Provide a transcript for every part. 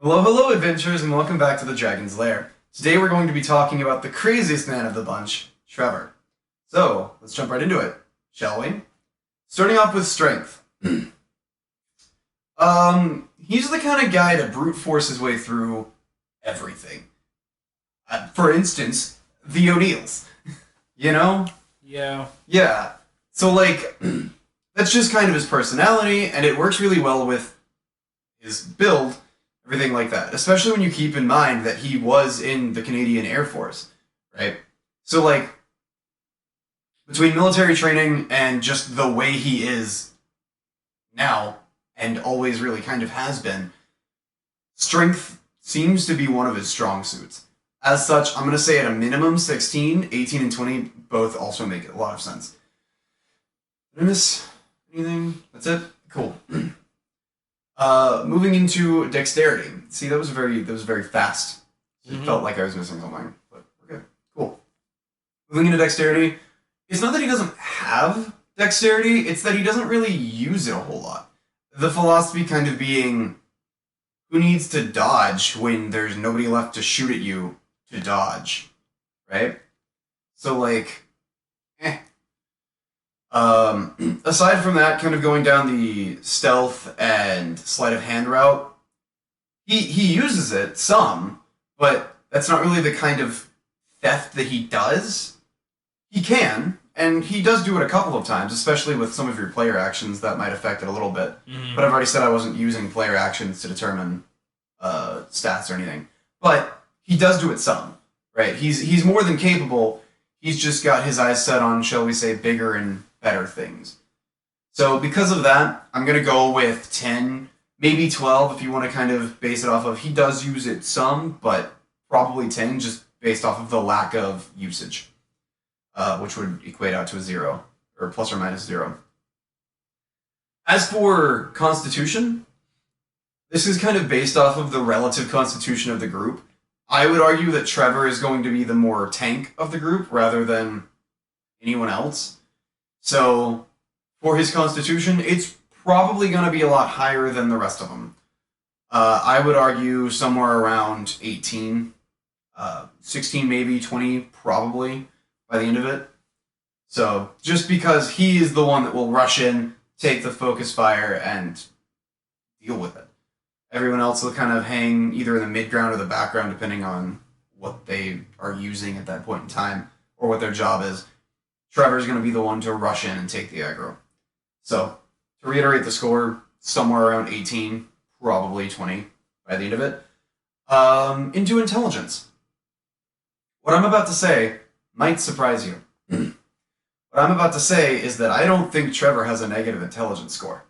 Hello, hello, adventurers, and welcome back to the Dragon's Lair. Today we're going to be talking about the craziest man of the bunch, Trevor. So, let's jump right into it, shall we? Starting off with strength. He's the kind of guy to brute force his way through everything. For instance, the O'Neills. You know? Yeah. Yeah. So, that's just kind of his personality, and it works really well with his build. Everything like that. Especially when you keep in mind that he was in the Canadian Air Force, right? So, between military training and just the way he is now, and always really kind of has been, strength seems to be one of his strong suits. As such, I'm going to say at a minimum 16, 18, and 20 both also make a lot of sense. Did I miss anything? That's it? Cool. Moving into dexterity. See, that was very fast. It felt like I was missing something, but we're good. Cool. Moving into dexterity, it's not that he doesn't have dexterity, it's that he doesn't really use it a whole lot. The philosophy kind of being, who needs to dodge when there's nobody left to shoot at you to dodge, right? So, aside from that, kind of going down the stealth and sleight of hand route, he uses it some, but that's not really the kind of theft that he does. He can, and he does do it a couple of times, especially with some of your player actions that might affect it a little bit. Mm-hmm. But I've already said I wasn't using player actions to determine stats or anything. But he does do it some, right? He's more than capable. He's just got his eyes set on, shall we say, bigger and better things. So because of that, I'm going to go with 10, maybe 12 if you want to kind of base it off of. He does use it some, but probably 10 just based off of the lack of usage, which would equate out to a 0, or plus or minus 0. As for constitution, this is kind of based off of the relative constitution of the group. I would argue that Trevor is going to be the more tank of the group rather than anyone else. So, for his constitution, it's probably going to be a lot higher than the rest of them. I would argue somewhere around 18, 16 maybe, 20 probably by the end of it. So, just because he is the one that will rush in, take the focus fire, and deal with it. Everyone else will kind of hang either in the mid-ground or the background, depending on what they are using at that point in time, or what their job is. Trevor's going to be the one to rush in and take the aggro. So, to reiterate the score, somewhere around 18, probably 20 by the end of it. Into intelligence. What I'm about to say might surprise you. What I'm about to say is that I don't think Trevor has a negative intelligence score.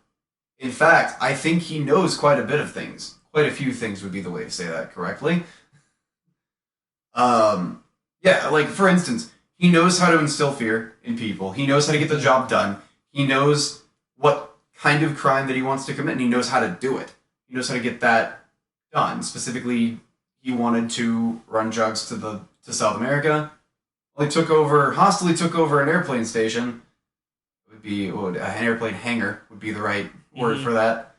In fact, I think he knows quite a bit of things. Quite a few things would be the way to say that correctly. For instance, he knows how to instill fear in people. He knows how to get the job done. He knows what kind of crime that he wants to commit, and he knows how to do it. He knows how to get that done. Specifically, he wanted to run drugs to South America. Well, hostily took over an airplane station. An airplane hangar would be the right word for that.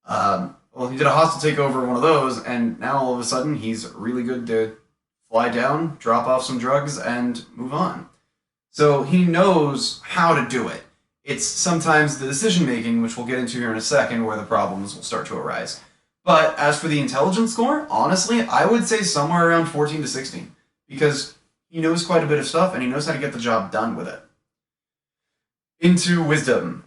He did a hostile takeover of one of those, and now all of a sudden he's really good to fly down, drop off some drugs, and move on. So he knows how to do it. It's sometimes the decision-making, which we'll get into here in a second, where the problems will start to arise. But as for the intelligence score, honestly, I would say somewhere around 14 to 16, because he knows quite a bit of stuff, and he knows how to get the job done with it. Into wisdom.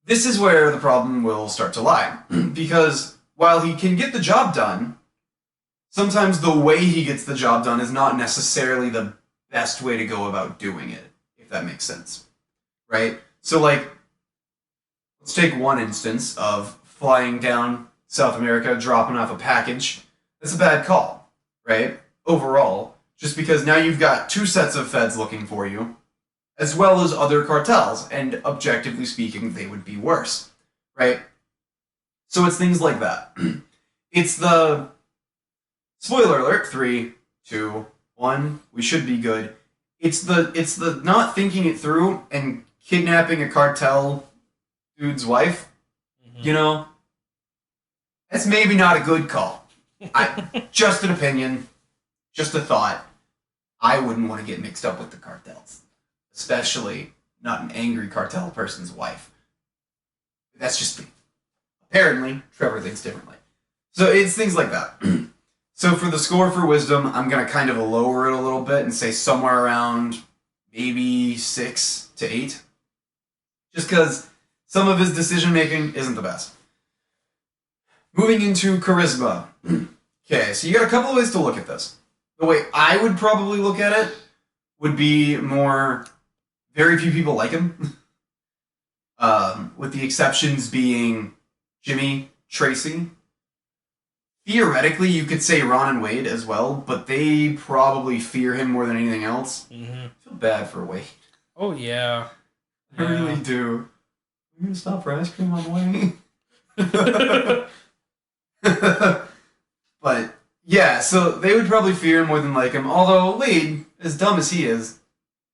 This is where the problem will start to lie, because while he can get the job done, sometimes the way he gets the job done is not necessarily the best way to go about doing it, if that makes sense. Right? So, let's take one instance of flying down South America, dropping off a package. That's a bad call, right? Overall, just because now you've got two sets of feds looking for you, as well as other cartels, and objectively speaking, they would be worse, right? So it's things like that. It's the, spoiler alert, 3, 2, 1, we should be good. It's the not thinking it through and kidnapping a cartel dude's wife, you know? That's maybe not a good call. Just an opinion, just a thought. I wouldn't want to get mixed up with the cartels, especially not an angry cartel person's wife. That's just me. Apparently, Trevor thinks differently. So it's things like that. So for the score for wisdom, I'm going to kind of lower it a little bit and say somewhere around maybe 6 to 8. Just because some of his decision making isn't the best. Moving into charisma. Okay, so you got a couple of ways to look at this. The way I would probably look at it would be more, very few people like him. With the exceptions being Jimmy, Tracy. Theoretically, you could say Ron and Wade as well, but they probably fear him more than anything else. I feel bad for Wade. Oh, yeah. I really do. Are you going to stop for ice cream on the way? But, yeah, so they would probably fear him more than like him, although Wade, as dumb as he is,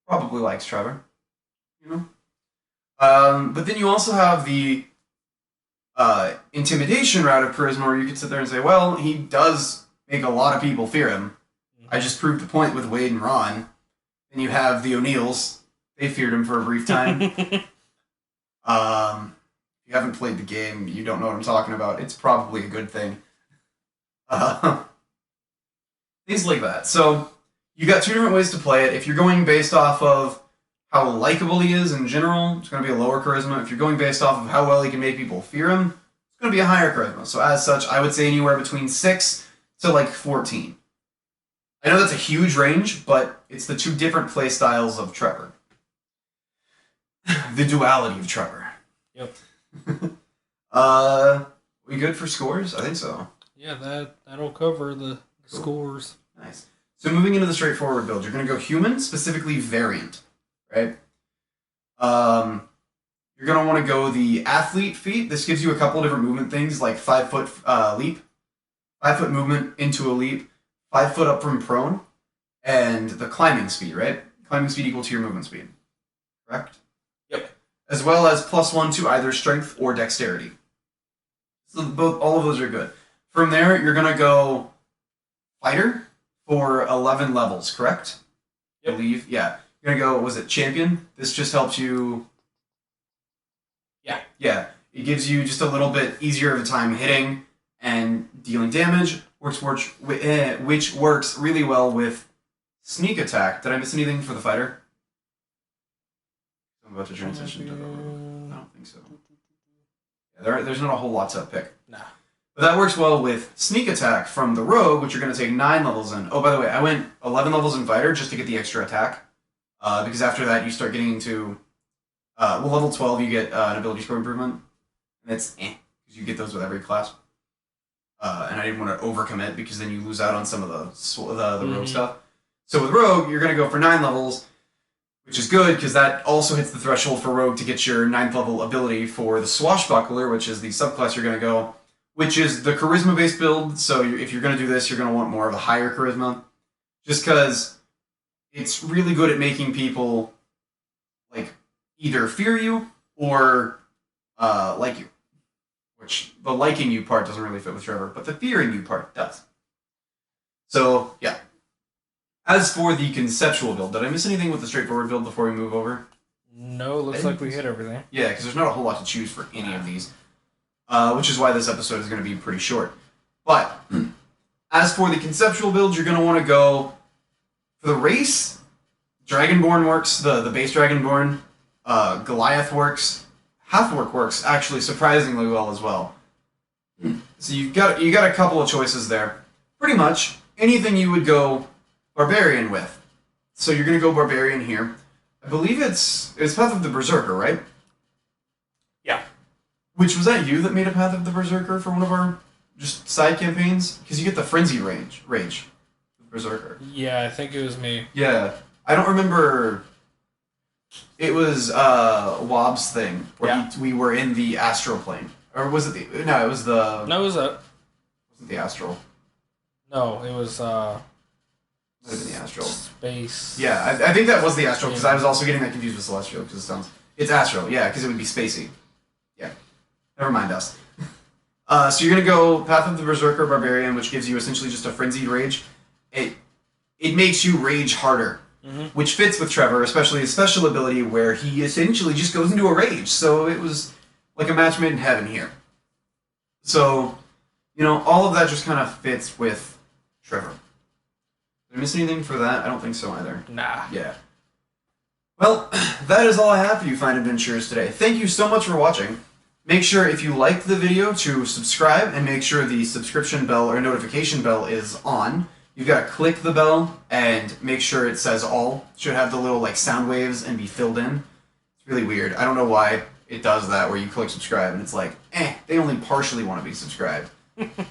probably likes Trevor. You know? But then you also have the intimidation route of charisma, where you could sit there and say, well, he does make a lot of people fear him. I just proved the point with Wade and Ron. Then you have the O'Neills. They feared him for a brief time. If you haven't played the game, you don't know what I'm talking about. It's probably a good thing. Things like that. So you got two different ways to play it. If you're going based off of how likable he is in general, it's going to be a lower charisma. If you're going based off of how well he can make people fear him, it's going to be a higher charisma. So as such, I would say anywhere between 6 to like 14. I know that's a huge range, but it's the two different play styles of Trevor. The duality of Trevor. Yep. We good for scores? I think so. Yeah, that'll cover the scores. Nice. So moving into the straightforward build, you're going to go human, specifically variant, right? You're going to want to go the athlete feat. This gives you a couple of different movement things, like 5-foot leap, 5-foot movement into a leap, 5 foot up from prone, and the climbing speed, right? Climbing speed equal to your movement speed, correct? Yep. As well as +1 to either strength or dexterity. So all of those are good. From there, you're going to go fighter for 11 levels, correct? Yep. I believe, yeah. You're going to go, was it champion? This just helps you... Yeah. Yeah. It gives you just a little bit easier of a time hitting and dealing damage, which works really well with sneak attack. Did I miss anything for the fighter? I'm about to transition to the rogue. I don't think so. Yeah, there's not a whole lot to pick. Nah. But that works well with sneak attack from the rogue, which you're going to take 9 levels in. Oh, by the way, I went 11 levels in fighter just to get the extra attack. Because after that, you start getting into... level 12, you get an ability score improvement. And it's because you get those with every class. And I didn't want to overcommit because then you lose out on some of the rogue stuff. So with rogue, you're going to go for 9 levels, which is good because that also hits the threshold for rogue to get your 9th level ability for the swashbuckler, which is the subclass you're going to go, which is the charisma-based build. So if you're going to do this, you're going to want more of a higher charisma, just because it's really good at making people like either fear you or like you. Which the liking you part doesn't really fit with Trevor, but the fearing you part does. So, yeah. As for the conceptual build, did I miss anything with the straightforward build before we move over? No, looks like we hit everything. Yeah, because there's not a whole lot to choose for any of these. Which is why this episode is going to be pretty short. But, as for the conceptual build, you're going to want to go for the race. Dragonborn works, the base Dragonborn. Goliath works. Half-orc works actually surprisingly well as well. So you got a couple of choices there. Pretty much anything you would go barbarian with. So you're gonna go barbarian here. I believe it's Path of the Berserker, right? Yeah. Which was that you that made a Path of the Berserker for one of our just side campaigns? Because you get the frenzy rage with Berserker. Yeah, I think it was me. Yeah, I don't remember. It was Wobb's thing where we were in the astral plane, or was it the? No, it was the. No, it was a. Wasn't the astral? No, it was. Might have been the astral. Space. Yeah, I think that was the astral because I was also getting that confused with celestial because it's astral. Yeah, because it would be spacey. Yeah, never mind us. So you're going to go Path of the Berserker Barbarian, which gives you essentially just a frenzied rage. It makes you rage harder, which fits with Trevor, especially his special ability where he essentially just goes into a rage. So it was like a match made in heaven here. So, all of that just kind of fits with Trevor. Did I miss anything for that? I don't think so either. Nah. Yeah. Well, that is all I have for you fine adventurers today. Thank you so much for watching. Make sure if you liked the video to subscribe and make sure the subscription bell or notification bell is on. You've got to click the bell and make sure it says all. It should have the little sound waves and be filled in. It's really weird. I don't know why it does that where you click subscribe and it's like, they only partially want to be subscribed.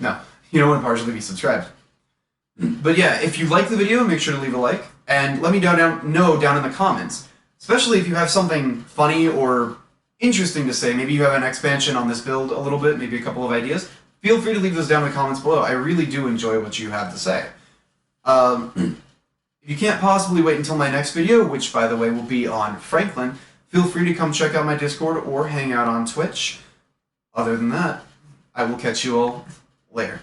No, you don't want to partially be subscribed. But yeah, if you like the video, make sure to leave a like and let me know down in the comments. Especially if you have something funny or interesting to say. Maybe you have an expansion on this build a little bit, maybe a couple of ideas. Feel free to leave those down in the comments below. I really do enjoy what you have to say. If you can't possibly wait until my next video, which by the way will be on Franklin, feel free to come check out my Discord or hang out on Twitch. Other than that, I will catch you all later.